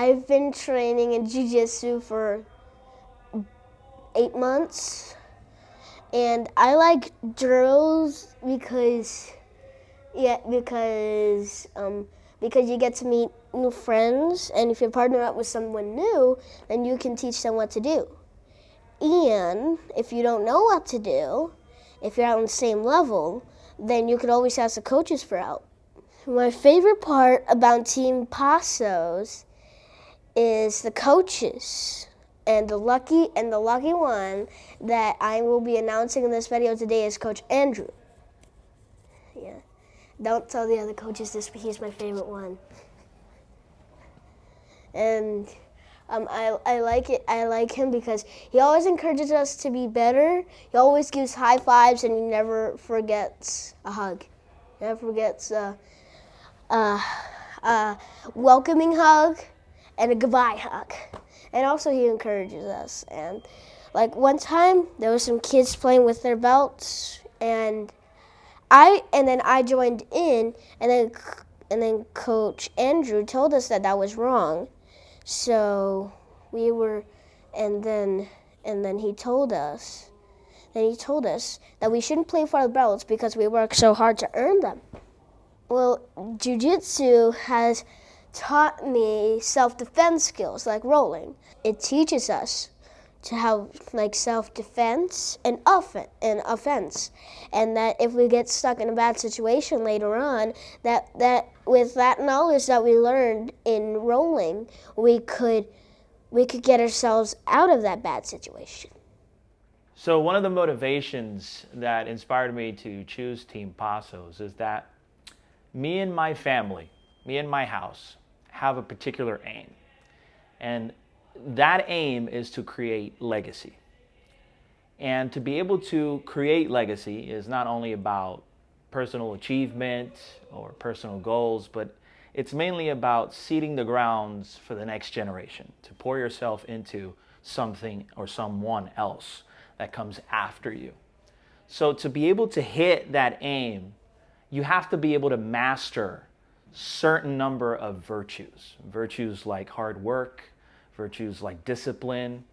I've been training in Jiu Jitsu for 8 months, and I like drills because you get to meet new friends, and if you partner up with someone new, then you can teach them what to do. And if you don't know what to do, if you're out on the same level, then you could always ask the coaches for help. My favorite part about Team Passos is the coaches. And the lucky one that I will be announcing in this video today is Coach Andrew. Yeah. Don't tell the other coaches this, but he's my favorite one. And I like it. I like him because he always encourages us to be better. He always gives high fives, and he never forgets a hug. He never forgets a welcoming hug and a goodbye hug. And also he encourages us. And like one time there was some kids playing with their belts, and then I joined in, and then Coach Andrew told us that was wrong. So we were, and then he told us that we shouldn't play for the belts because we work so hard to earn them. Well, Jiu Jitsu has taught me self-defense skills like rolling. It teaches us to have like self-defense and offense, and that if we get stuck in a bad situation later on, that with that knowledge that we learned in rolling, we could get ourselves out of that bad situation. So one of the motivations that inspired me to choose Team Passos is that me and my family, me and my house, have a particular aim. And that aim is to create legacy. And to be able to create legacy is not only about personal achievement or personal goals, but it's mainly about seeding the grounds for the next generation, to pour yourself into something or someone else that comes after you. So to be able to hit that aim, you have to be able to master certain number of virtues like hard work, virtues like discipline,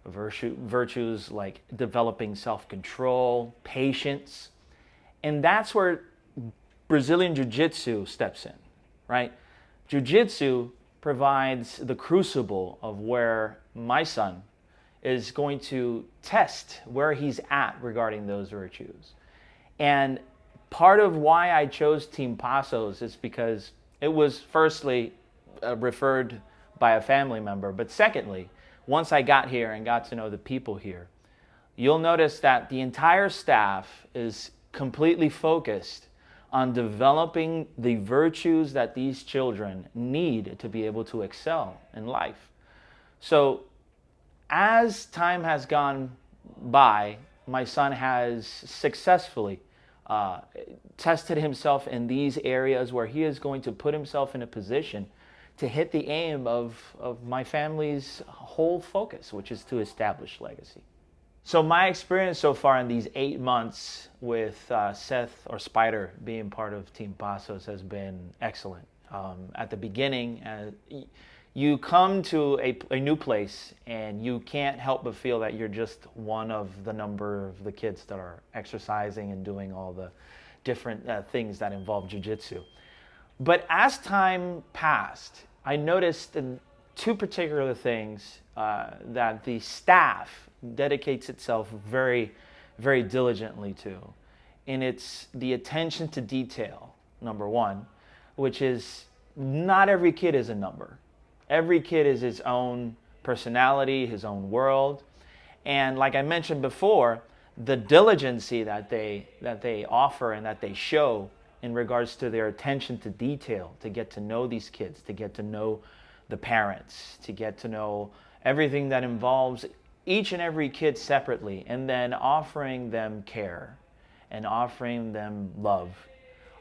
virtues like developing self-control, patience. And that's where Brazilian Jiu Jitsu steps in, right? Jiu Jitsu provides the crucible of where my son is going to test where he's at regarding those virtues. And part of why I chose Team Passos is because it was firstly referred by a family member, but secondly, once I got here and got to know the people here, you'll notice that the entire staff is completely focused on developing the virtues that these children need to be able to excel in life. So as time has gone by, my son has successfully tested himself in these areas where he is going to put himself in a position to hit the aim of my family's whole focus, which is to establish legacy. So my experience so far in these 8 months with Seth or Spider being part of Team Passos has been excellent. At the beginning, you come to a new place and you can't help but feel that you're just one of the number of the kids that are exercising and doing all the different things that involve jiu-jitsu. But as time passed, I noticed two particular things that the staff dedicates itself very, very diligently to. And it's the attention to detail, number one, which is not every kid is a number. Every kid is his own personality, his own world. And like I mentioned before, the diligency that they offer and that they show in regards to their attention to detail, to get to know these kids, to get to know the parents, to get to know everything that involves each and every kid separately, and then offering them care and offering them love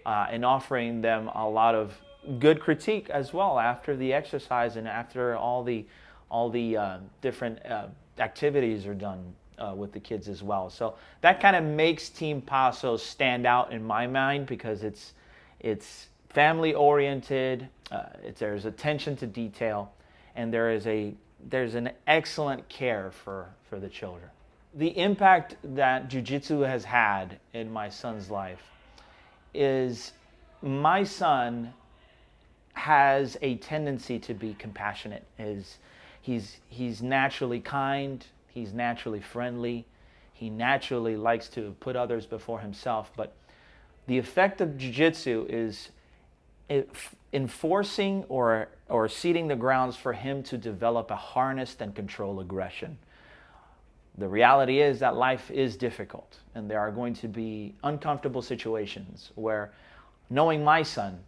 and offering them a lot of good critique as well after the exercise and after all the different activities are done with the kids as well. So that kind of makes Team Passos stand out in my mind because it's family oriented, there's attention to detail, and there's an excellent care for the children. The impact that Jiu Jitsu has had in my son's life is my son has a tendency to be compassionate. He's naturally kind, he's naturally friendly, he naturally likes to put others before himself. But the effect of jiu-jitsu is enforcing or seeding the grounds for him to develop a harnessed and controlled aggression. The reality is that life is difficult, and there are going to be uncomfortable situations where knowing my son,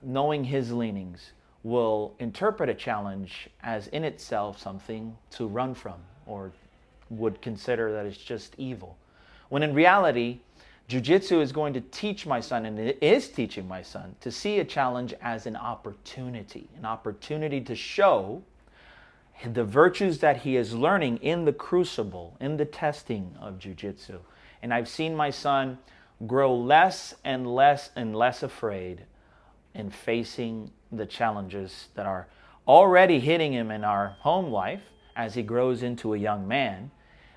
knowing his leanings, will interpret a challenge as in itself something to run from, or would consider that it's just evil. When in reality, Jiu-Jitsu is going to teach my son, and it is teaching my son, to see a challenge as an opportunity to show the virtues that he is learning in the crucible, in the testing of Jiu-Jitsu. And I've seen my son grow less and less and less afraid in facing the challenges that are already hitting him in our home life as he grows into a young man,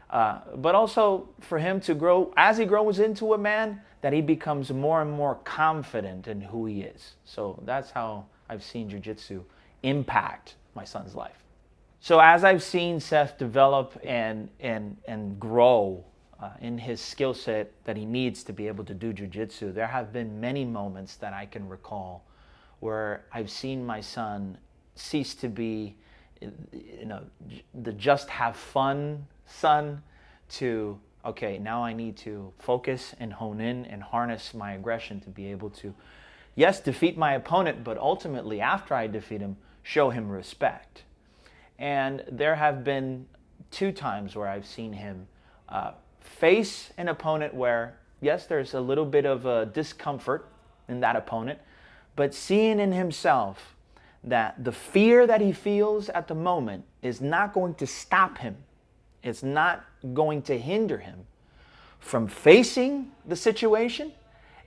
but also for him to grow, as he grows into a man, that he becomes more and more confident in who he is. So that's how I've seen Jiu-Jitsu impact my son's life. So as I've seen Seth develop and grow in his skill set that he needs to be able to do Jiu-Jitsu, there have been many moments that I can recall where I've seen my son cease to be, the just have fun son to, okay, now I need to focus and hone in and harness my aggression to be able to, yes, defeat my opponent, but ultimately after I defeat him, show him respect. And there have been 2 times where I've seen him face an opponent where, yes, there's a little bit of a discomfort in that opponent, but seeing in himself that the fear that he feels at the moment is not going to stop him. It's not going to hinder him from facing the situation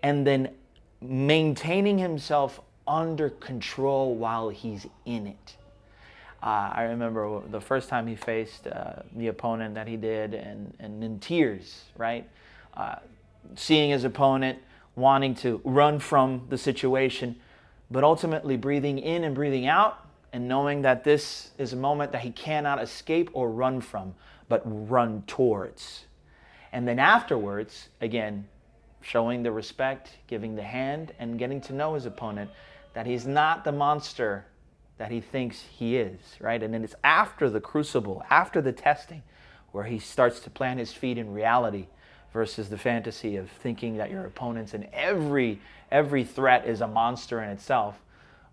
and then maintaining himself under control while he's in it. I remember the first time he faced the opponent that he did, and in tears, right? Seeing his opponent wanting to run from the situation, but ultimately breathing in and breathing out and knowing that this is a moment that he cannot escape or run from, but run towards. And then afterwards, again, showing the respect, giving the hand, and getting to know his opponent, that he's not the monster that he thinks he is, right? And then it's after the crucible, after the testing, where he starts to plant his feet in reality versus the fantasy of thinking that your opponents and every threat is a monster in itself,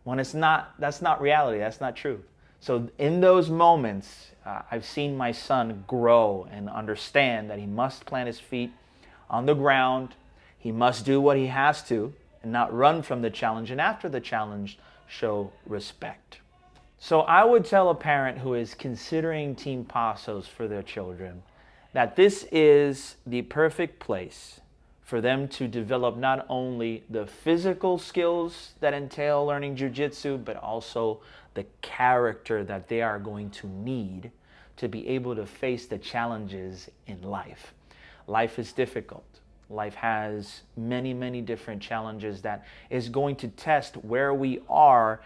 when it's not. That's not reality. That's not true. So in those moments, I've seen my son grow and understand that he must plant his feet on the ground. He must do what he has to and not run from the challenge. And after the challenge, show respect. So I would tell a parent who is considering Team Passos for their children that this is the perfect place for them to develop not only the physical skills that entail learning jiu-jitsu, but also the character that they are going to need to be able to face the challenges in life. Life is difficult. Life has many, many different challenges that is going to test where we are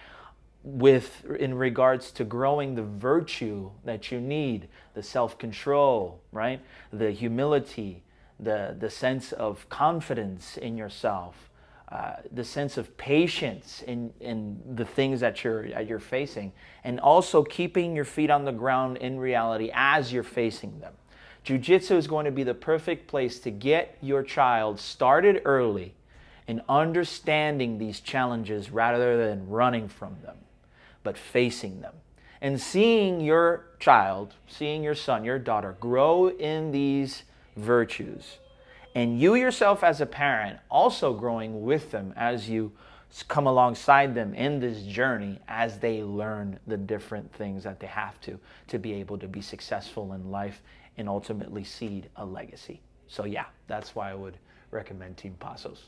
in regards to growing the virtue that you need, the self-control, right? The humility, the sense of confidence in yourself, the sense of patience in the things that you're facing, and also keeping your feet on the ground in reality as you're facing them. Jiu-Jitsu is going to be the perfect place to get your child started early in understanding these challenges rather than running from them, but facing them. And seeing your child, seeing your son, your daughter grow in these virtues. And you yourself as a parent also growing with them as you come alongside them in this journey as they learn the different things that they have to be able to be successful in life and ultimately seed a legacy. So yeah, that's why I would recommend Team Passos.